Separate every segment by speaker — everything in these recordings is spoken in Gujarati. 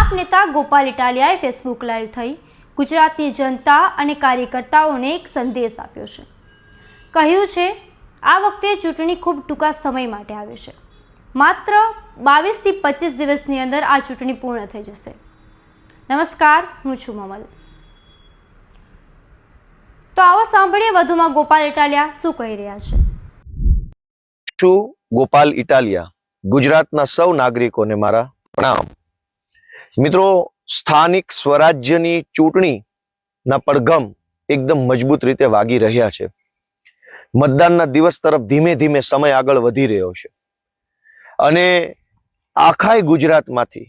Speaker 1: આપ નેતા ગોપાલ ઇટાલિયાએ ફેસબુક લાઈવ થઈ ગુજરાતની જનતા અને કાર્યકર્તાઓને એક સંદેશ આપ્યો છે। કહ્યું છે આ વખતે ચૂંટણી ખૂબ ટૂંકા સમય માટે આવે છે, માત્ર 22 થી 25 દિવસની અંદર આ ચૂંટણી પૂર્ણ થઈ જશે। નમસ્કાર, હું છું મમલ। તો આવો સાંભળીએ વધુમાં ગોપાલ ઇટાલિયા શું કહી રહ્યા છે।
Speaker 2: છું ગોપાલ ઇટાલિયા, ગુજરાતના સૌ નાગરિકોને મારા પ્રણામ। મિત્રો, સ્થાનિક સ્વરાજ્યની ચૂંટણીના પડઘમ એકદમ મજબૂત રીતે વાગી રહ્યા છે। મતદાનના દિવસ તરફ ધીમે ધીમે સમય આગળ વધી રહ્યો છે અને આખા ગુજરાતમાંથી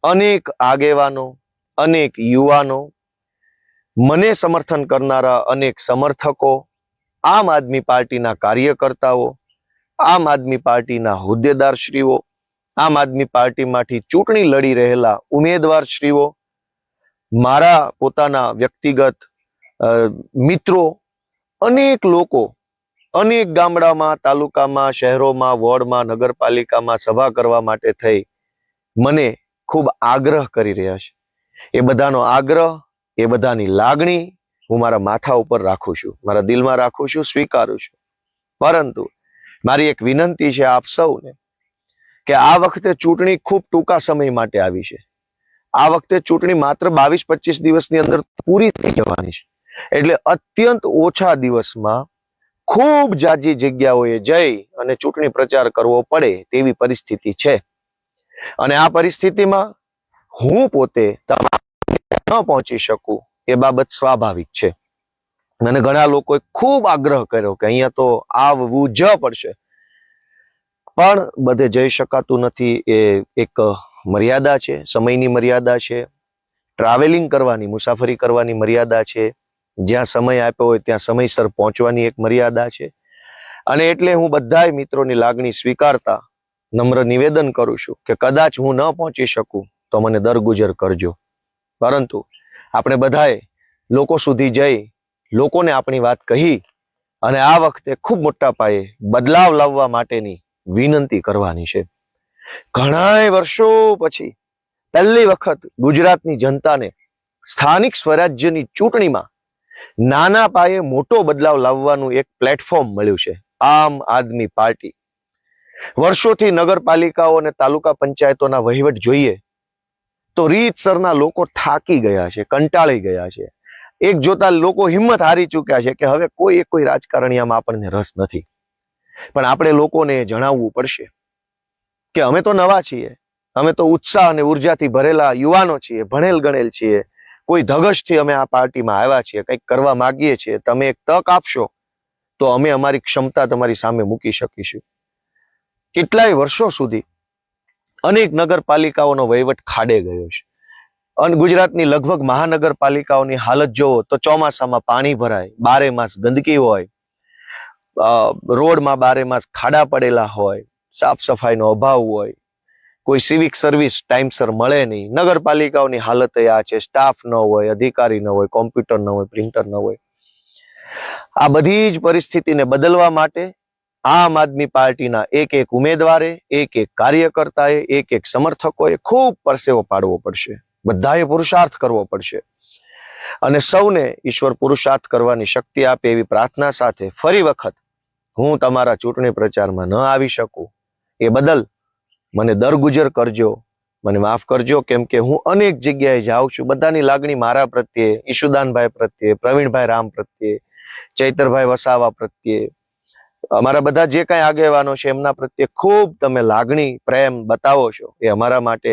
Speaker 2: અનેક આગેવાનો, અનેક યુવાનો, મને સમર્થન કરનારા અનેક સમર્થકો, આમ આદમી પાર્ટીના કાર્યકર્તાઓ, આમ આદમી પાર્ટીના હોદ્દેદારશ્રીઓ, આમ આદમી પાર્ટીમાંથી ચૂંટણી લડી રહેલા ઉમેદવારશ્રીઓ, મારા પોતાના વ્યક્તિગત મિત્રો, અનેક લોકો અનેક ગામડામાં, તાલુકામાં, શહેરોમાં, વોર્ડમાં, નગરપાલિકામાં સભા કરવા માટે થઈ મને ખૂબ આગ્રહ કરી રહ્યા છે। એ બધાનો આગ્રહ, એ બધાની લાગણી હું મારા માથા ઉપર રાખું છું, મારા દિલમાં રાખું છું, સ્વીકારું છું। પરંતુ મારી એક વિનંતી છે આપ સૌને કે આ વખતે ચૂંટણી ખૂબ ટૂંકા સમય માટે આવી છે। આ વખતે ચૂંટણી માત્ર 22-25 દિવસની અંદર પૂરી થઈ જવાની છે, એટલે અત્યંત ઓછા દિવસમાં ખૂબ જાજી જગ્યાઓએ જઈ અને ચૂંટણી પ્રચાર કરવો પડે તેવી પરિસ્થિતિ છે। અને આ પરિસ્થિતિમાં હું પોતે ન પહોંચી શકું એ બાબત સ્વાભાવિક છે। અને ઘણા લોકોએ ખૂબ આગ્રહ કર્યો કે અહીંયા તો આવવું જ પડશે, પણ બધે જઈ શકાતું નથી। એ એક મર્યાદા છે, સમયની મર્યાદા છે, ટ્રાવેલિંગ કરવાની, મુસાફરી કરવાની મર્યાદા છે, જ્યાં સમય આપ્યો હોય ત્યાં સમયસર પહોંચવાની એક મર્યાદા છે। અને એટલે હું બધાય મિત્રોની લાગણી સ્વીકારતા નમ્ર નિવેદન કરું છું કે કદાચ હું ન પહોંચી શકું તો મને દરગુજર કરજો, પરંતુ આપણે બધાએ લોકો સુધી જઈ લોકોને આપણી વાત કહી અને આ વખતે ખૂબ મોટા પાયે બદલાવ લાવવા માટેની વિનંતી કરવાની છે। ઘણા વર્ષો પછી પહેલી વખત ગુજરાતની જનતાને સ્થાનિક સ્વરાજ્યની ચૂંટણીમાં નાના પાયે મોટો બદલાવ લાવવાનું એક પ્લેટફોર્મ મળ્યું છે। આમ આદમી પાર્ટી વર્ષોથી નગરપાલિકાઓ અને તાલુકા પંચાયતોના વહીવટ જોઈએ તો રીતસરના લોકો થાકી ગયા છે, કંટાળી ગયા છે। એક જોતા લોકો હિંમત હારી ચૂક્યા છે કે હવે કોઈ રાજકારણીયામાં આપણને રસ નથી। પણ આપણે લોકોને જણાવવું પડશે કે અમે તો નવા છીએ, અમે તો ઉત્સાહ અને ઉર્જાથી ભરેલા યુવાનો છીએ, ભણેલ ગણેલ છીએ, કોઈ ધગશથી અમે આ પાર્ટીમાં આવ્યા છીએ, કંઈક કરવા માંગીએ છીએ। તમે એક તક આપશો તો અમે અમારી ક્ષમતા તમારી સામે મૂકી શકીશું। કેટલાય વર્ષો સુધી અનેક નગરપાલિકાઓનો વહીવટ ખાડે ગયો છે અને ગુજરાતની લગભગ મહાનગરપાલિકાઓની હાલત જોવો તો ચોમાસામાં પાણી ભરાય, બારે માસ ગંદકી હોય, રોડમાં બારે માસ ખાડા પડેલા હોય, સાફ સફાઈનો અભાવ હોય, કોઈ સિવિક સર્વિસ ટાઈમસર મળે નહીં, નગરપાલિકાઓની હાલત આ છે, સ્ટાફ ન હોય, અધિકારી ન હોય, કોમ્પ્યુટર ન હોય, પ્રિન્ટર ન હોય। આ બધી જ પરિસ્થિતિને બદલવા માટે આમ આદમી પાર્ટીના એક એક ઉમેદવારે, એક એક કાર્યકર્તાએ, એક એક સમર્થકોએ ખૂબ પરસેવો પાડવો પડશે, બધાએ પુરુષાર્થ કરવો પડશે અને સૌને ઈશ્વર પુરુષાર્થ કરવાની શક્તિ આપે એવી પ્રાર્થના સાથે ફરી વખત હું તમારા ચૂંટણી પ્રચારમાં ન આવી શકું એ બદલ મને દરગુજર કરજો, મને માફ કરજો, કેમ કે હું અનેક જગ્યાએ જાઉં છું। બધાની લાગણી મારા પ્રત્યે, ઈશુદાનભાઈ પ્રત્યે, પ્રવીણભાઈ રામ પ્રત્યે, ચૈતરભાઈ વસાવા પ્રત્યે, અમારા બધા જે કાંઈ આગેવાનો છે એમના પ્રત્યે ખૂબ તમે લાગણી, પ્રેમ બતાવો છો। એ અમારા માટે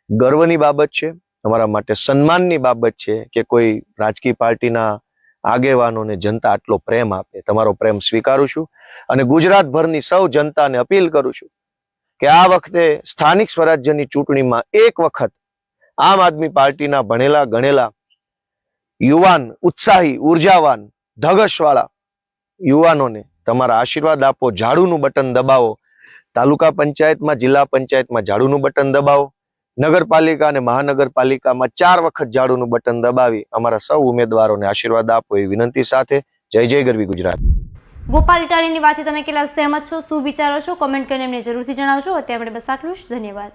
Speaker 2: ગર્વની બાબત છે, અમારા માટે સન્માનની બાબત છે કે કોઈ રાજકીય પાર્ટીના આગેવાનોને જનતા આટલો પ્રેમ આપે। તમારો પ્રેમ સ્વીકારું છું અને ગુજરાતભરની સૌ જનતાને અપીલ કરું છું કે આ વખતે સ્થાનિક સ્વરાજ્યની ચૂંટણીમાં એક વખત આમ આદમી પાર્ટીના ભણેલા ગણેલા યુવાન, ઉત્સાહી, ઉર્જાવાન, ધગશવાળા યુવાનોને તમારા આશીર્વાદ આપો, ઝાડુનું બટન દબાવો। તાલુકા પંચાયતમાં, જિલ્લા પંચાયતમાં ઝાડુનું બટન દબાવો, નગરપાલિકા અને મહાનગરપાલિકામાં 4 વખત ઝાડુનું બટન દબાવી અમારા સૌ ઉમેદવારોને આશીર્વાદ આપો એ વિનંતી સાથે જય જય ગરવી ગુજરાત।
Speaker 1: ગોપાલ ઇટાલિયાની વાતથી તમે કેટલા સહેમત છો, શું વિચારો છો, કોમેન્ટ કરીને અમને જરૂરથી જણાવજો। અત્યારે આપણે બસ આટલું જ, ધન્યવાદ।